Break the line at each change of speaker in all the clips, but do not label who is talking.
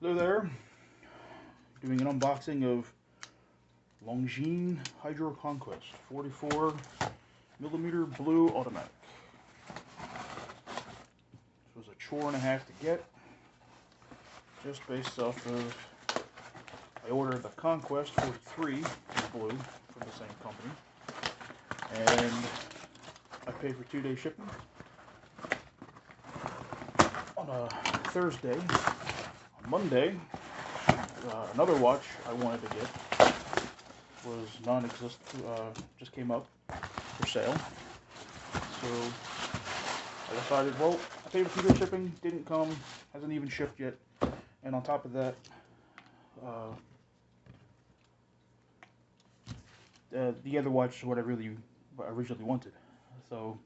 Hello there, doing an unboxing of Longines Hydroconquest 44mm blue automatic. This was a chore and a half to get, just based off of, I ordered the Conquest 43 in blue from the same company, and I paid for 2-day shipping. On a Thursday, on Monday, another watch I wanted to get was non-existent, just came up for sale. So I decided, well, I paid for 2-day shipping, didn't come, hasn't even shipped yet, and on top of that, the other watch is what I originally wanted. So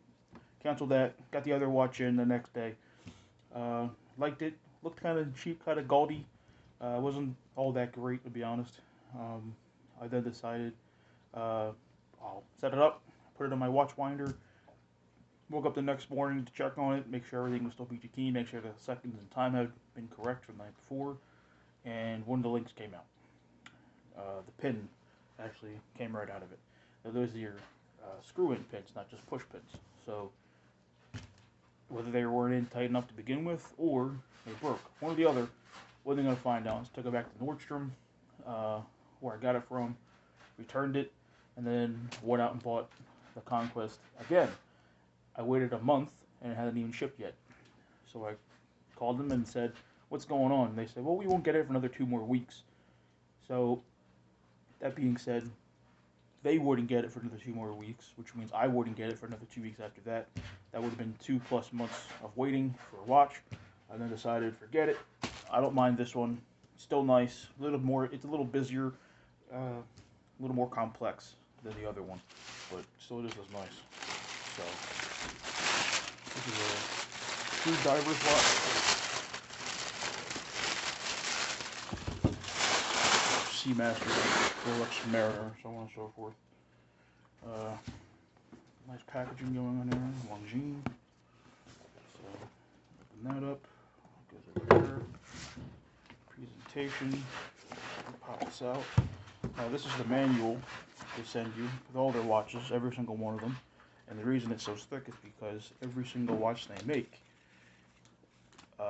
canceled that, got the other watch in the next day. Liked it, looked kind of cheap, kind of gaudy. Wasn't all that great, to be honest. I then decided I'll set it up, put it on my watch winder. Woke up the next morning to check on it, make sure everything was still peachy keen, make sure the seconds and time had been correct from the night before, and one of the links came out. The pin actually came right out of it. Now those are your screw-in pins, not just push pins. So whether they weren't in tight enough to begin with, or they broke, one or the other, wasn't going to find out. So took it back to Nordstrom, where I got it from, returned it, and then went out and bought the Conquest again. I waited a month, and it hadn't even shipped yet. So I called them and said, what's going on? And they said, well, we won't get it for another 2 more weeks. So, that being said, they wouldn't get it for another 2 more weeks, which means I wouldn't get it for another 2 weeks after that. That would have been 2+ months of waiting for a watch. I then decided, forget it. I don't mind this one. It's still nice. A little more. It's a little busier, a little more complex than the other one, but still it is as nice. So this is a screwdriver's watch. Seamaster, Rolex Mariner, so on and so forth. Nice packaging going on there. Longines. So open that up. Goes over there. Presentation. Pop this out. Now this is the manual they send you with all their watches, every single one of them. And the reason it's so thick is because every single watch they make,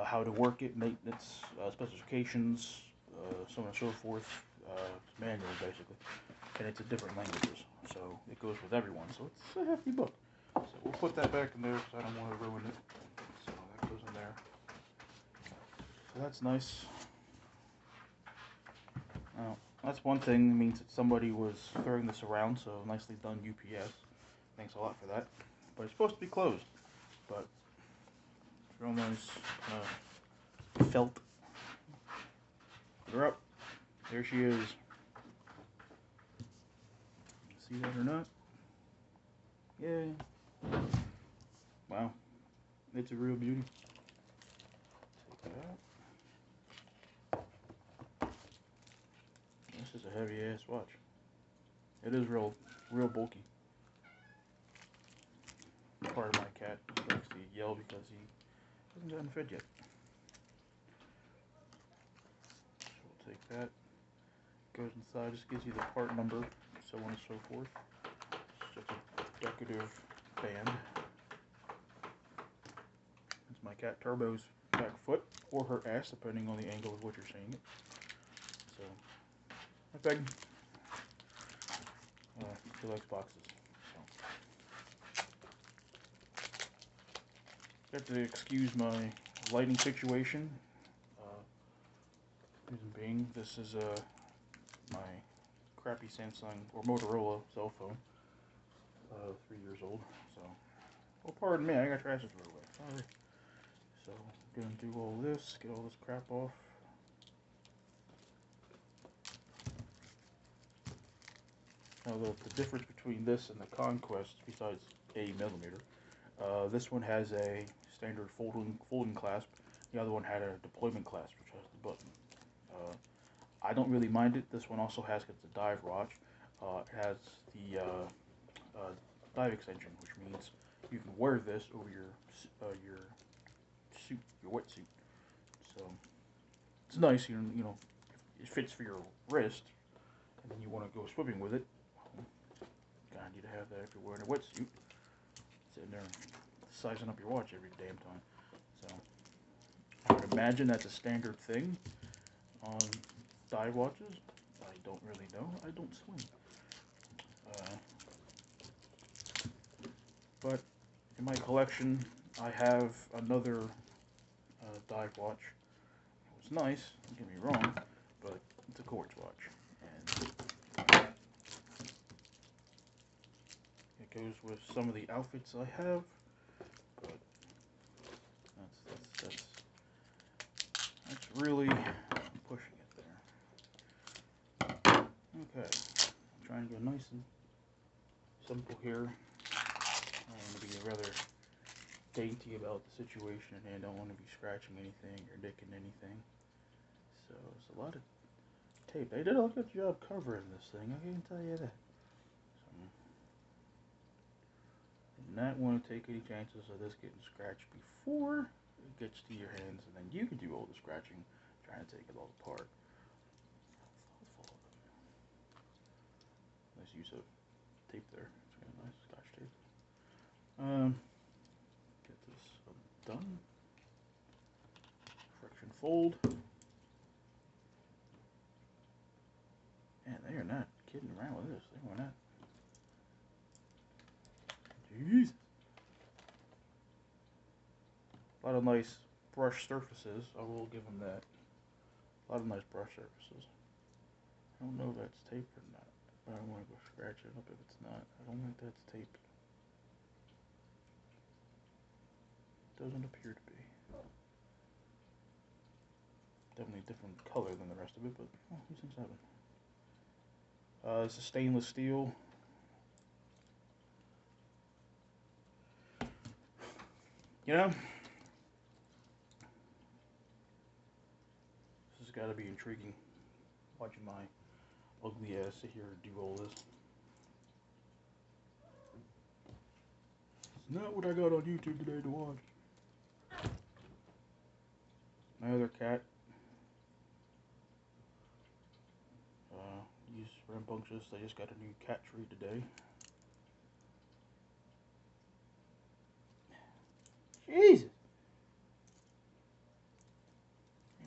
how to work it, maintenance, specifications, so on and so forth, manual basically, and it's in different languages, so it goes with everyone. So it's a hefty book. So we'll put that back in there because I don't want to ruin it. So that goes in there. So that's nice. Now that's one thing. It means that somebody was throwing this around. So nicely done, UPS. Thanks a lot for that. But it's supposed to be closed. But real nice felt. Put her up. There she is. See that or not? Yay. Wow. It's a real beauty. Take that out. This is a heavy ass watch. It is real bulky. Part of my cat likes to yell because he hasn't gotten fed yet. So we'll take that. Goes inside, just gives you the part number, so on and so forth. It's just a decorative band. It's my cat Turbo's back foot, or her ass, depending on the angle of what you're seeing it. So, that bag. She likes boxes. So. You have to excuse my lighting situation. Reason being, this is my crappy Samsung or Motorola cell phone, 3 years old. So, well, pardon me, I got trash to throw away. Sorry. So, I'm gonna do all this, get all this crap off. Now, the difference between this and the Conquest, besides 80mm, this one has a standard folding clasp. The other one had a deployment clasp, which has the button. I don't really mind it. This one also has, it's a dive watch. It has the dive extension, which means you can wear this over your suit, your wetsuit. So It's nice, you know, it fits for your wrist, and then you want to go swimming with it. Well, kind of need to have that if you're wearing a wetsuit. Sitting there sizing up your watch every damn time. So I would imagine that's a standard thing on dive watches. I don't really know. I don't swim. But in my collection, I have another dive watch. It was nice, don't get me wrong, but it's a quartz watch. And it goes with some of the outfits I have. But that's really pushing it there. Okay, I'm trying to go nice and simple here. I want to be rather dainty about the situation, and I don't want to be scratching anything or nicking anything. So it's a lot of tape. They did a good job covering this thing, I can tell you that. So, not want to take any chances of this getting scratched before it gets to your hands, and then you can do all the scratching trying to take it all apart. Nice use of tape there. It's got a nice scotch tape. Get this undone. Friction fold. Man, they are not kidding around with this. They were not. Jeez. A lot of nice brush surfaces. I will give them that. A lot of nice brush surfaces. I don't know if that's tape or not. But I want to go scratch it up if it's not. I don't think that's tape. Doesn't appear to be. Definitely a different color than the rest of it, but these things happen. It's a stainless steel. You know, this has got to be intriguing. Watching my ugly ass sit here and do all this. It's not what I got on YouTube today to watch. My other cat. He's rambunctious. They just got a new cat tree today. Jesus!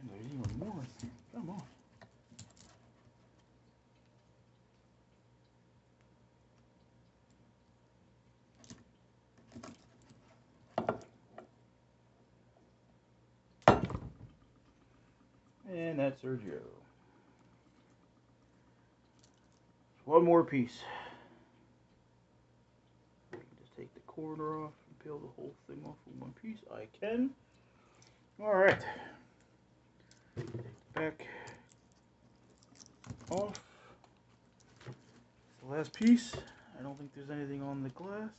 And there's even more. Come on. And that's Sergio. One more piece. I can just take the corner off and peel the whole thing off in one piece. I can. Alright. Take the back off. The last piece. I don't think there's anything on the glass.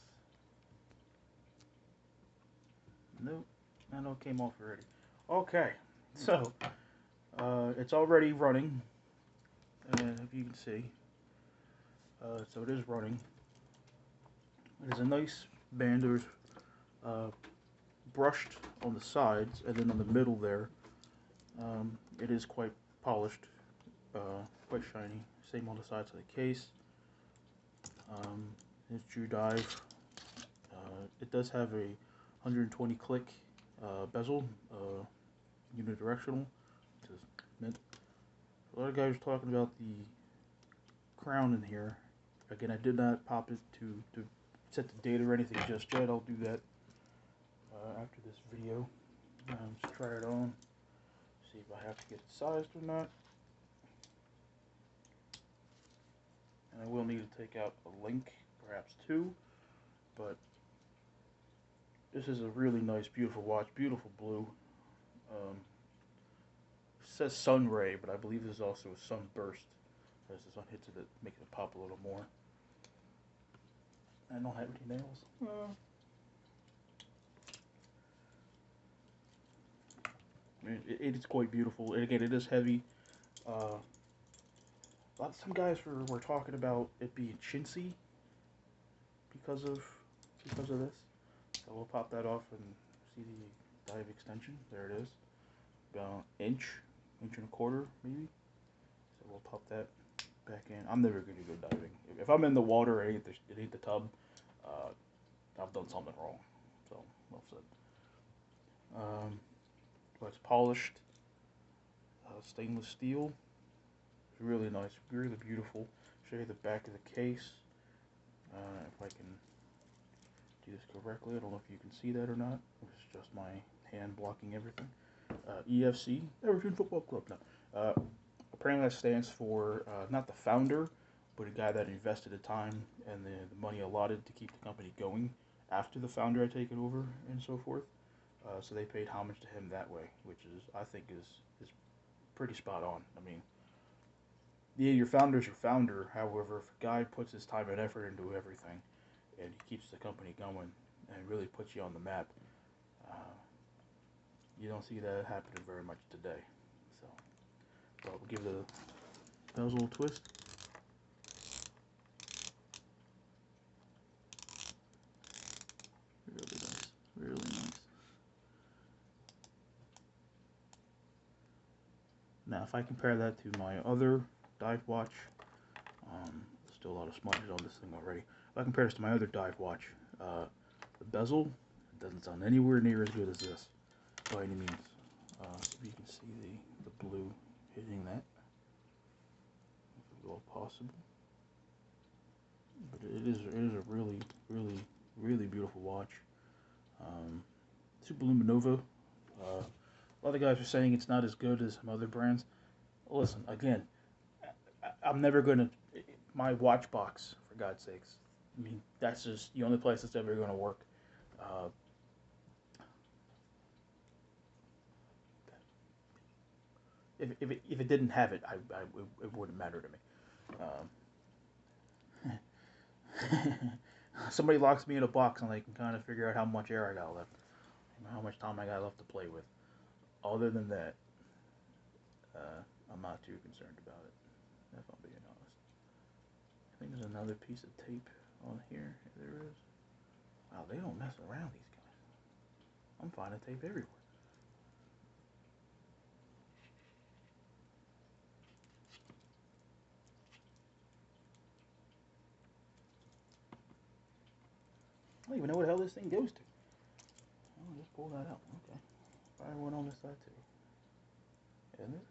Nope. That all came off already. Okay. So, it's already running. If you can see. So it is running. It is a nice band. There's brushed on the sides, and then on the middle there, it is quite polished, quite shiny. Same on the sides of the case. It's True Dive. It does have a 120 click bezel, unidirectional, which is mint. A lot of guys are talking about the crown in here. Again, I did not pop it to set the date or anything just yet. I'll do that after this video. Just try it on, see if I have to get it sized or not. And I will need to take out a link, perhaps two, but this is a really nice, beautiful watch, beautiful blue. It says sun ray, but I believe there's also a sunburst. As the sun hits it, makes it pop a little more. I don't have any nails. It is quite beautiful. And again, it is heavy. Some guys were talking about it being chintzy because of this. So we'll pop that off and see the dive extension. There it is. About an inch. inch and a quarter maybe. So we'll pop that back in. I'm never going to go diving. If I'm in the water, it ain't the tub. I've done something wrong. So well said. But it's polished stainless steel. It's really nice, really beautiful. Show you the back of the case. If I can do this correctly, I don't know if you can see that or not. It's just my hand blocking everything. EFC, Everton Football Club. No. Apparently that stands for not the founder, but a guy that invested the time and the money allotted to keep the company going after the founder had taken over and so forth. So they paid homage to him that way, which is, I think, is pretty spot on. I mean, yeah, your founder's your founder. However, if a guy puts his time and effort into everything, and he keeps the company going and really puts you on the map, you don't see that happening very much today. So we'll give the bezel a twist. Really nice, really nice. Now, if I compare that to my other dive watch, still a lot of smudges on this thing already. If I compare this to my other dive watch, the bezel doesn't sound anywhere near as good as this by any means. So you can see the blue hitting that, if at all possible. But it is a really, really, really beautiful watch. Super Luminova. A lot of guys are saying it's not as good as some other brands. Listen, again, I'm never gonna. My watch box, for God's sakes. I mean, that's just the only place that's ever gonna work. If it didn't have it, it wouldn't matter to me. Somebody locks me in a box and they can kind of figure out how much air I got left, how much time I got left to play with. Other than that, I'm not too concerned about it, if I'm being honest. I think there's another piece of tape on here. If there is. Wow, they don't mess around, these guys. I'm finding tape everywhere. I don't even know where the hell this thing goes to. I'll just pull that out. Okay. Probably one on this side too. Isn't it?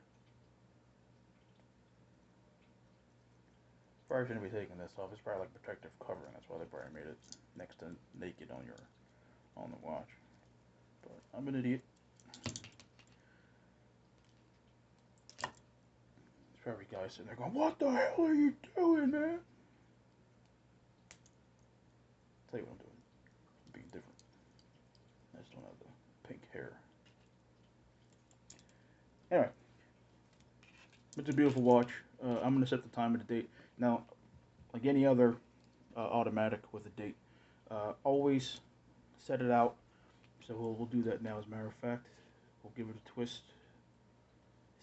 Probably shouldn't be taking this off. It's probably like protective covering. That's why they probably made it next to naked on the watch. But I'm an idiot. There's probably guys sitting there going, "What the hell are you doing, man?" I'll tell you what I'm doing. I'm being different. I just don't have the pink hair. Anyway, it's a beautiful watch. I'm going to set the time and the date. Now, like any other automatic with a date, always set it out. So we'll do that now. As a matter of fact, we'll give it a twist.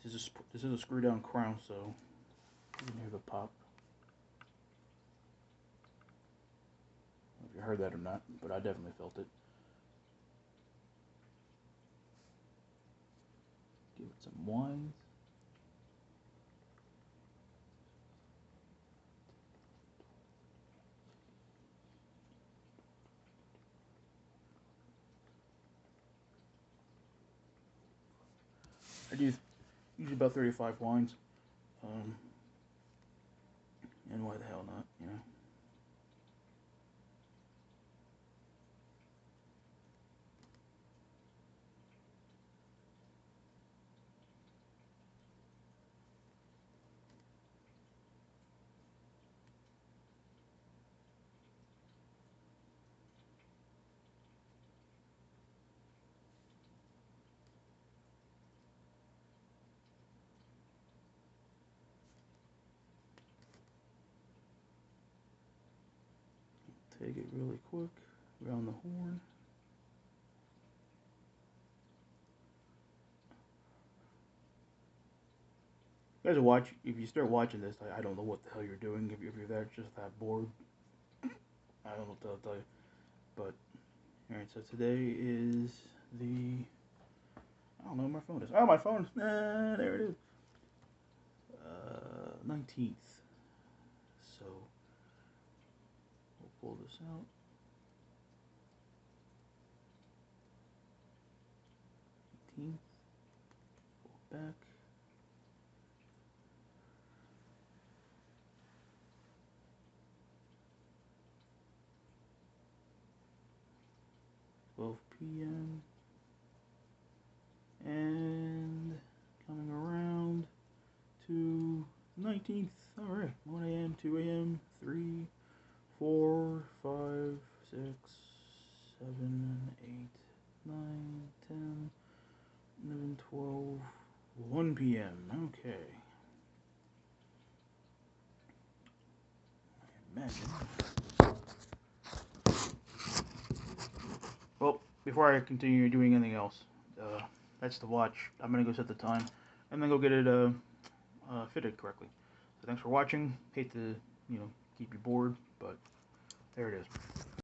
This is a screw down crown, so you can hear the pop. I don't know if you heard that or not, but I definitely felt it. Give it some winds. I do usually about 35 winds. And why the hell not, you know? Take it really quick around the horn. You guys watch. If you start watching this, I don't know what the hell you're doing. If you're just that bored, I don't know what to tell you. But all right, so today is the. I don't know where my phone is. is. Oh, my phone. There it is. 19th. So we'll pull this out. 18th. Pull back. PM, and coming around to 19th. All right, 1 a.m., 2 a.m., 3, 4, 5, 6, 7, 8, 9, 10, 11, 12, 1 p.m. Okay. I imagine. Well, before I continue doing anything else, that's the watch. I'm gonna go set the time, and then go get it fitted correctly. So thanks for watching. Hate to keep you bored, but there it is.